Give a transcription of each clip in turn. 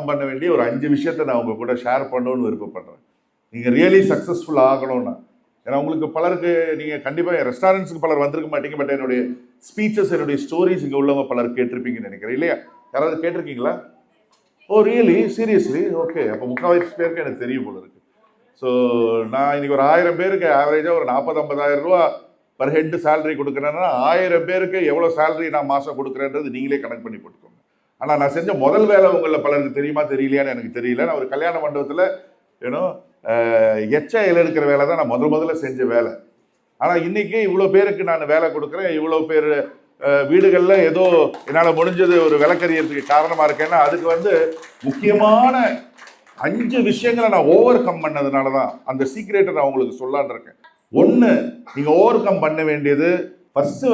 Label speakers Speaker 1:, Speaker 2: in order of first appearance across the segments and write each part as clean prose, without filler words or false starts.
Speaker 1: Come பண்ண வேண்டிய ஒரு 5 விஷயத்தை நான் உங்க கூட ஷேர் பண்ணணும்னு விருப்பப்படுறேன். நீங்க ரியலி சக்சஸ்ஃபுல் ஆகணும்னா, ஏன்னா உங்களுக்கு பலருக்கு நீங்க கண்டிப்பா என் ரெஸ்டாரண்ட்ஸ்க்கு பலர் வந்திருக்க மாட்டீங்க, பட் என்னுடைய ஸ்பீச்சஸ், என்னுடைய ஸ்டோரிஸ் இங்க உள்ளவங்க பலர் கேட்டிருப்பீங்கன்னு நினைக்கிறேன். இல்லையா? யாராவது கேட்டிருக்கீங்களா? ஓ ரியலி? சீரியஸ்லி? ஓகே. அப்போ 3/4 பேருக்கு எனக்கு தெரியும் போல இருக்கு. ஸோ நான் இன்னைக்கு ஒரு 1000 பேருக்கு ஆவரேஜாக ஒரு 40-50,000 ரூபா பர் ஹெட் சேலரி கொடுக்குறேன்னா 1000 பேருக்கு எவ்வளோ சேலரி நான் மாதம் கொடுக்குறேன்றது நீங்களே கணக்கு பண்ணி போட்டுக்கோங்க. ஆனால் நான் செஞ்ச முதல் வேலை உங்களில் பலருக்கு தெரியுமா தெரியலையான்னு எனக்கு தெரியல. நான் ஒரு கல்யாண மண்டபத்தில் ஏன்னோ எச்ஐயில் இருக்கிற வேலை தான் நான் முதல்ல செஞ்ச வேலை. ஆனால் இன்னைக்கு இவ்வளோ பேருக்கு நான் வேலை கொடுக்குறேன். இவ்வளோ பேர் வீடுகளில் ஏதோ என்னால் முடிஞ்சது ஒரு விளக்கறியறதுக்கு காரணமாக இருக்கேன்னா அதுக்கு முக்கியமான 5 விஷயங்களை நான் ஓவர் கம் பண்ணதுனால தான் அந்த சீக்ரெட்டை நான் உங்களுக்கு சொல்லான்னு இருக்கேன். 1, நீங்கள் ஓவர் கம் பண்ண வேண்டியது ஃபர்ஸ்ட்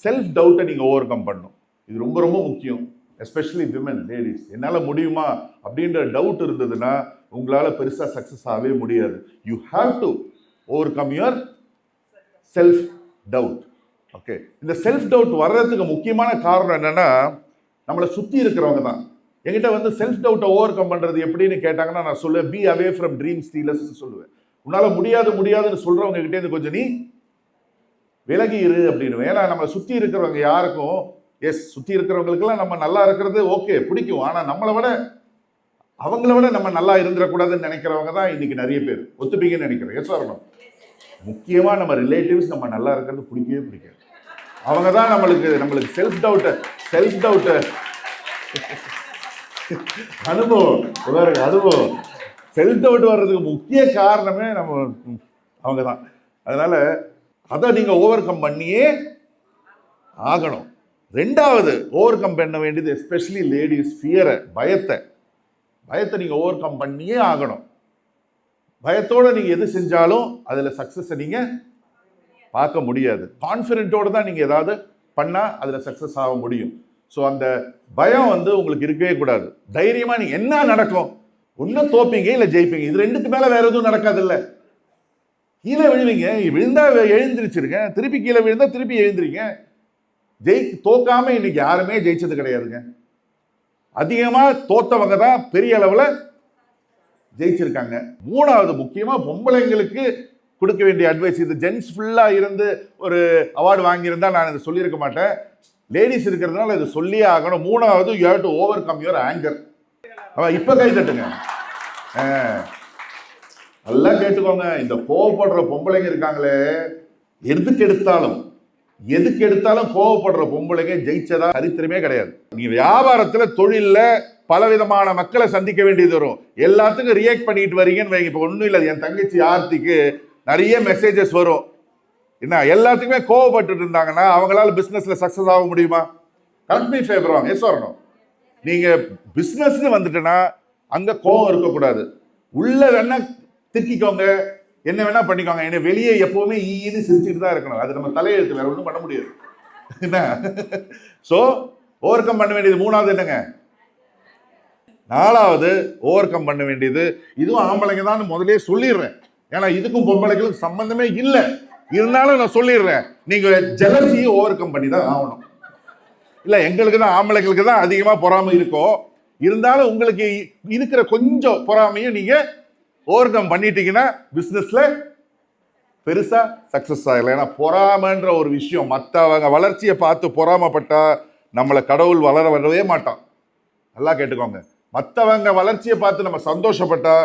Speaker 1: செல்ஃப் டவுட்டை நீங்கள் ஓவர் கம் பண்ணணும். இது ரொம்ப ரொம்ப முக்கியம். Especially women, ladies. என்னால் முடியுமா அப்படின்ற டவுட் இருந்ததுன்னா உங்களால் பெருசாக சக்ஸஸ் ஆகவே முடியாது. You have to over come your self doubt. Okay, இந்த செல்ஃப் டவுட் வர்றதுக்கு முக்கியமான காரணம் என்னன்னா நம்மளை சுற்றி இருக்கிறவங்க தான். என்கிட்ட செல்ஃப் டவுட்டை ஓவர் கம் பண்ணுறது எப்படின்னு கேட்டாங்கன்னா நான் சொல்லுவேன், B away from dream stealers சொல்லுவேன். உன்னால் முடியாதுன்னு சொல்கிறவங்க கிட்டே கொஞ்சம் நீ விலகி இரு அப்படின்னு. ஏன்னா நம்ம சுற்றி இருக்கிறவங்க யாருக்கும் சுற்றி இருக்கிறவங்களுக்கெல்லாம் நம்ம நல்லா இருக்கிறது ஓகே பிடிக்கும். ஆனால் அவங்கள விட நம்ம நல்லா இருந்துடக்கூடாதுன்னு நினைக்கிறவங்க தான் இன்னைக்கு நிறைய பேர். ஒத்துப்பீங்கன்னு நினைக்கிறேன். எஸ் வரணும். முக்கியமாக நம்ம ரிலேட்டிவ்ஸ் நம்ம நல்லா இருக்கிறது பிடிக்கவே பிடிக்காது. அவங்க தான் நம்மளுக்கு செல்ஃப் டவுட்டு அனுபவம் செல்ஃப் டவுட் வர்றதுக்கு முக்கிய காரணமே அவங்க தான். அதனால அதை நீங்க ஓவர் கம் பண்ணியே ஆகணும். 2வது ஓவர் கம் பண்ண வேண்டியது எஸ்பெஷலி லேடிஸ் ஃபியரை, பயத்தை நீங்க ஓவர் கம் பண்ணியே ஆகணும். பயத்தோட நீங்க எது செஞ்சாலும் அதுல சக்சஸ் நீங்க பார்க்க முடியாது. கான்ஃபிடென்ட்டோட தான் நீங்க ஏதாவது பண்ணா அதுல சக்சஸ் ஆக முடியும். ஸோ அந்த பயம் உங்களுக்கு இருக்கவே கூடாது. தைரியமா நீங்க என்ன நடக்கும், ஒன்னும் தோப்பீங்க இல்லை ஜெயிப்பீங்க. இது 2க்கு மேல வேற எதுவும் நடக்காது. இல்ல கீழே விழுவீங்க, விழுந்தா எழுந்திருச்சிருங்க, திருப்பி கீழே விழுந்தா திருப்பி எழுந்திரிங்க. தோக்காம இன்னைக்கு யாருமே ஜெயிச்சது கிடையாதுங்க. அதிகமா தோத்தவங்க தான் பெரிய அளவுல ஜெயிச்சிருக்காங்க. 3வது முக்கியமா பொம்பளைங்களுக்கு கொடுக்க வேண்டிய அட்வைஸ், இது ஜென்ஸ் ஃபுல்லா இருந்து ஒரு அவார்டு வாங்கியிருந்தா நான் இதை சொல்லியிருக்க மாட்டேன். லேடிஸ் இருக்கிறதுனால இது சொல்லியே ஆகணும். 3வது you have to over come your anchor. இப்ப கை தட்டுங்க, நல்லா கேட்டுக்கோங்க. இந்த கோவப்படுற பொம்பளைங்க இருக்காங்களே, எதுக்கு எடுத்தாலும் கோவப்படுற பொம்பளைங்க ஜெயிச்சதா சரித்திரமே கிடையாது. நீங்க வியாபாரத்துல தொழில்ல பலவிதமான மக்களை சந்திக்க வேண்டியது வரும். எல்லாத்துக்கும் ரியாக்ட் பண்ணிட்டு வரீங்கன்னு வைங்க. இப்ப ஒன்றும் இல்லை, என் தங்கச்சி ஆர்த்திக்கு நிறைய மெசேஜஸ் வரும். என்ன எல்லாத்துக்குமே கோவப்பட்டு இருந்தாங்கன்னா அவங்களால பிசினஸ்ல சக்சஸ் ஆக முடியுமா? கரெக்ட் மீ ஃபேவர் வாங்க. எஸ் வரணும். நீங்க பிசினஸ்னு வந்துட்டுன்னா அங்க கோவம் இருக்கக்கூடாது. உள்ள வேணா திட்டிக்கோங்க, என்ன வேணா பண்ணிக்கோங்க. என்ன வெளியே எப்பவுமே ஈன்னு சிரிச்சுட்டு தான் இருக்கணும். அது நம்ம தலையெழுத்து, வேற ஒன்றும் பண்ண முடியாது. என்ன ஸோ ஓவர் கம் பண்ண வேண்டியது 3வது என்னங்க? 4வது ஓவர் கம் பண்ண வேண்டியது, இதுவும் ஆம்பளைங்க தான் முதலே சொல்லிடுறேன். ஏன்னா இதுக்கும் பொம்பளைகளுக்கும் சம்பந்தமே இல்லை. இருந்தாலும் நான் சொல்லிடுறேன், நீங்க ஜெலசியை ஓவர் கம் பண்ணி தான் ஆகணும். இல்ல எங்களுக்கு தான் ஆம்பளைங்களுக்கு தான் அதிகமா பொறாமை இருக்கும். இருந்தாலும் உங்களுக்கு இருக்கிற கொஞ்சம் பொறாமையும் நீங்க ஓவர் கம் பண்ணிட்டீங்கன்னா பிசினஸ்ல பெருசா சக்சஸ் ஆகல. ஏன்னா பொறாமைன்ற ஒரு விஷயம், மற்றவங்க வளர்ச்சியை பார்த்து பொறாமப்பட்டா நம்மளை கடவுள் வளர வரவே மாட்டான். நல்லா கேட்டுக்கோங்க. மற்றவங்க வளர்ச்சியை பார்த்து நம்ம சந்தோஷப்பட்டா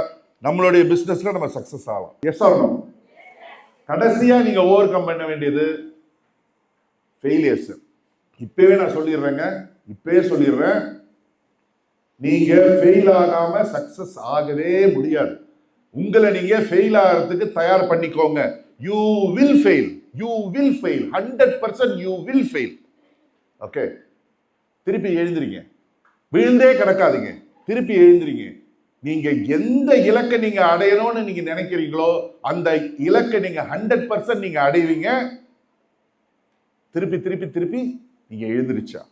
Speaker 1: நம்மளுடைய பிசினஸ்ல நம்ம சக்சஸ் ஆகலாம். எஸ் ஆகணும். கடைசியா நீங்க ஓவர் கம் பண்ண வேண்டியது ஃபெயிலியர்ஸ். இப்பவே நான் சொல்லிடுறேன், நீங்க ஃபெயில் ஆகாம சக்சஸ் ஆகவே முடியாது. உங்களை நீங்க ஃபெயில் ஆகிறதுக்கு தயார் பண்ணிக்கோங்க. You will fail 100%. You will fail. Okay, திருப்பி எழுந்திரிங்க, விழுந்தே கிடக்காதீங்க, திருப்பி எழுந்திரிங்க. நீங்க எந்த இலக்கை நீங்க அடையணும்னு நீங்க நினைக்கிறீங்களோ அந்த இலக்கை நீங்க 100% நீங்க அடைவீங்க. திருப்பி நீங்க எழுந்திரிச்சா.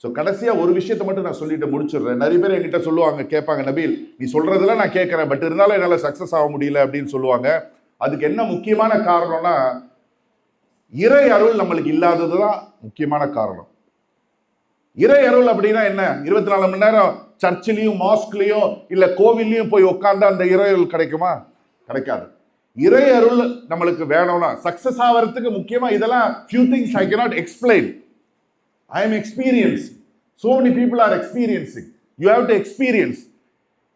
Speaker 1: ஸோ கடைசியா ஒரு விஷயத்தை மட்டும் நான் சொல்லிட்டு முடிச்சிடுறேன். நிறைய பேர் என்கிட்ட சொல்லுவாங்க, கேட்பாங்க, நபீல் நீ சொல்றதெல்லாம் நான் கேட்கறேன், பட் இருந்தாலும் என்னால் சக்சஸ் ஆக முடியல அப்படின்னு சொல்லுவாங்க. அதுக்கு என்ன முக்கியமான காரணம்னா, இறை அருள் நம்மளுக்கு இல்லாததுதான் முக்கியமான காரணம். இறை அருள் அப்படின்னா என்ன? 24 மணி நேரம் சர்ச்சிலையும் மாஸ்க்லயும் இல்ல கோவில்லையும் போய் உட்கார்ந்தா அந்த இறை அருள் கிடைக்குமா? கிடைக்காது. இறை அருள் நம்மளுக்கு வேணும்னா சக்சஸ் ஆகிறதுக்கு முக்கியமா இதெல்லாம் few things I cannot explain. I am experienced. So many people are experiencing. You have to experience.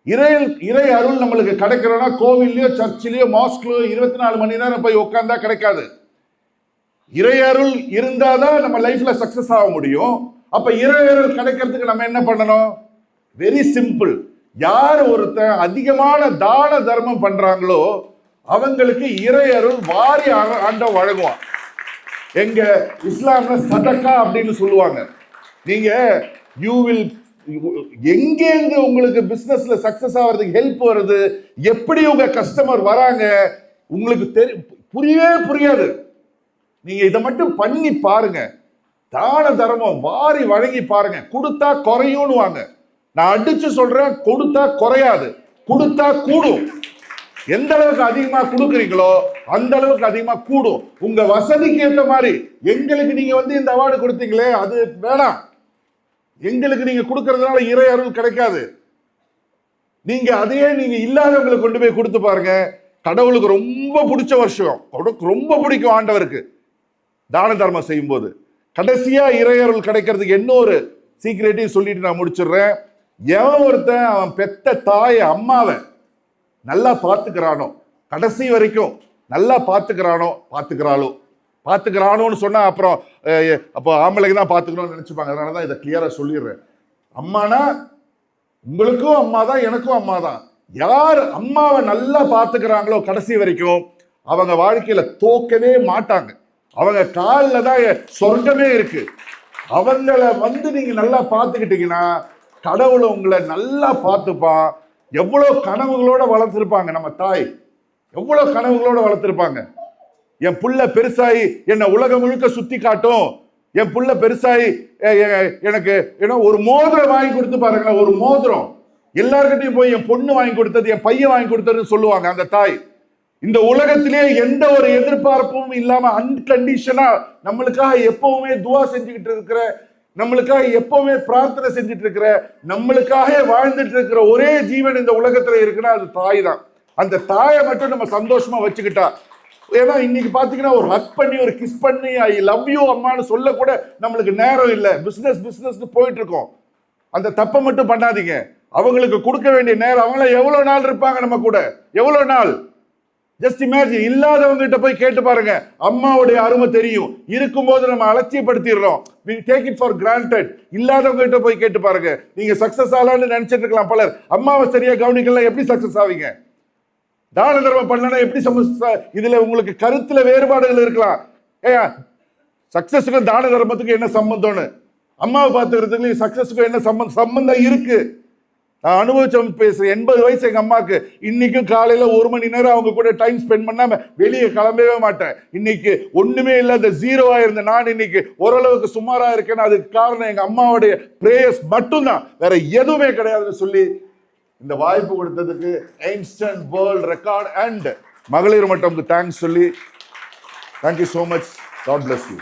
Speaker 1: இறை அருள் நம்மளுக்கு கிடைக்கிறோம்னா கோவில்லையோ சர்ச்சிலையோ மாஸ்க்லயோ 24 மணி நேரம் போய் உட்கார்ந்தா கிடைக்காது. இறை அருள் இருந்தாதான் நம்ம லைஃப்ல சக்சஸ் ஆக முடியும். அப்ப இறை அருள் கிடைக்கிறதுக்கு நம்ம என்ன பண்ணணும்? Very simple. யார் ஒருத்தன் அதிகமான தான தர்மம் பண்றாங்களோ அவங்களுக்கு இறை அருள் வாரி ஆண்டவன் வழங்குவான். எங்க இஸ்லாம்ல சதக்கா அப்படின்னு சொல்லுவாங்க. நீங்க யூ வில் எங்கேருந்து உங்களுக்கு பிசினஸ்ல சக்சஸ் ஆகிறதுக்கு ஹெல்ப் வருது, எப்படி உங்க கஸ்டமர் வராங்க உங்களுக்கு புரியவே புரியாது. நீங்க இதை மட்டும் பண்ணி பாருங்க. தான தர்மம் வாரி வழங்கி பாருங்க. கொடுத்தா குறையும்னு வாங்க. நான் அடிச்சு சொல்றேன், கொடுத்தா குறையாது, கொடுத்தா கூடும். எந்த அளவுக்கு அதிகமா கொடுக்குறீங்களோ அந்த அளவுக்கு அதிகமா கூடும். உங்க வசதிக்கு ஏற்ற மாதிரி. எங்களுக்கு நீங்க இந்த அவார்டு கொடுத்தீங்களே அது வேணாம். எங்களுக்கு நீங்க கொடுக்கறதுனால இறை அருள் கிடைக்காது. நீங்க அதையே நீங்க இல்லாதவங்களுக்கு கொண்டு போய் கொடுத்து பாருங்க. கடவுளுக்கு ரொம்ப பிடிச்ச வருஷம், ரொம்ப பிடிக்கும் ஆண்டவருக்கு தான தர்மம் செய்யும் போது. கடைசியா இறை அருள் கிடைக்கிறதுக்கு இன்னொரு சீக்ரெட்டையும் சொல்லிட்டு நான் முடிச்சிடுறேன். எவன் ஒருத்தன் அவன் பெத்த தாயை அம்மாவை நல்லா பார்த்துக்கிறானோ, கடைசி வரைக்கும் நல்லா பார்த்துக்கிறானோன்னு சொன்னா அப்புறம் அப்போ ஆம்பளைக்கு தான் பார்த்துக்கணும்னு நினைச்சுப்பாங்க. அதனால தான் இதை கிளியரா சொல்லிடுறேன். அம்மானா உங்களுக்கும் அம்மா தான், எனக்கும் அம்மா தான். யார் அம்மாவை நல்லா பார்த்துக்கிறாங்களோ கடைசி வரைக்கும் அவங்க வாழ்க்கையில தோக்கவே மாட்டாங்க. அவங்க காலில் தான் சொர்க்கமே இருக்கு. அவங்கள நீங்க நல்லா பார்த்துக்கிட்டீங்கன்னா கடவுளை உங்களை நல்லா பார்த்துப்பான். எவ்வளவு கனவுகளோட வளர்த்திருப்பாங்க நம்ம தாய், எவ்வளவு கனவுகளோட வளர்த்திருப்பாங்க. என் புள்ள பெருசாயி என்ன உலகம் முழுக்க சுத்தி காட்டும், என் புள்ள பெருசாயி எனக்கு ஒரு மோதிரம் வாங்கி கொடுத்து பாருங்களேன். ஒரு மோதிரம் எல்லார்கிட்டையும் போய் என் பொண்ணு வாங்கி கொடுத்தது, என் பையன் வாங்கி கொடுத்ததுன்னு சொல்லுவாங்க அந்த தாய். இந்த உலகத்திலே எந்த ஒரு எதிர்பார்ப்பும் இல்லாம அன்கண்டிஷனா நம்மளுக்காக எப்பவுமே துவா செஞ்சுக்கிட்டு இருக்கிற, நம்மளுக்காக எப்பவுமே பிரார்த்தனை செஞ்சுட்டு இருக்கிற, நம்மளுக்காக வாழ்ந்துட்டு இருக்கிற ஒரே ஜீவன் இந்த உலகத்துல இருக்குன்னா அது தாய் தான். அந்த தாயை மட்டும் நம்ம சந்தோஷமா வச்சுக்கிட்டா. ஏன்னா இன்னைக்கு பாத்தீங்கன்னா ஒரு ஹக் பண்ணி ஒரு கிஸ் பண்ணி ஐ லவ் யூ அம்மான்னு சொல்ல கூட நம்மளுக்கு நேரம் இல்லை. பிசினஸ் போயிட்டு இருக்கோம். அந்த தப்பை மட்டும் பண்ணாதீங்க. அவங்களுக்கு கொடுக்க வேண்டிய நேரம், அவங்கள எவ்வளவு நாள் இருப்பாங்க நம்ம கூட, எவ்வளவு நாள். Just imagine. இல்லாதவங்க கிட்ட போய் கேட்டு பாருங்க, அம்மாவுடைய அருமை தெரியும். இருக்கும்போது நம்ம அலட்சியப்படுத்திடுறோம், we take it for granted. இல்லாதவங்க கிட்ட போய் கேட்டு பாருங்க. நீங்க சக்சஸ் ஆகலான்னு நினைச்சிட்டு இருக்கலாம் பலர். அம்மாவை சரியா கவனிக்கலாம், எப்படி சக்சஸ் ஆவீங்க? தான தர்மம் பண்ணலன்னா எப்படி இதுல உங்களுக்கு கருத்துல வேறுபாடுகள் இருக்கலாம். சக்சஸுக்கும் தான தர்மத்துக்கும் என்ன சம்பந்தம்னு, அம்மாவை பார்த்துக்கிறதுக்கு சக்சஸுக்கும் என்ன சம்பந்தம் இருக்கு. நான் அனுபவிச்சவங்க பேசுறேன். 80 வயசு எங்க அம்மாக்கு. இன்னைக்கும் காலையில 1 மணி நேரம் அவங்க கூட டைம் ஸ்பெண்ட் பண்ணாம வெளியே கிளம்பவே மாட்டேன். இன்னைக்கு ஒண்ணுமே இல்லாத ஜீரோவா இருந்த நான் இன்னைக்கு ஓரளவுக்கு சுமாரா இருக்கேன்னு அதுக்கு காரணம் எங்க அம்மாவுடைய பிரேயர்ஸ் மட்டும்தான், வேற எதுவுமே கிடையாதுன்னு சொல்லி இந்த வாய்ப்பு கொடுத்ததுக்கு ஐன்ஸ்டைன் வேர்ல்ட் ரெக்கார்ட் அண்ட் மகளிர் மட்டம்க்கு தேங்க்ஸ் சொல்லி, thank you so much. God bless you.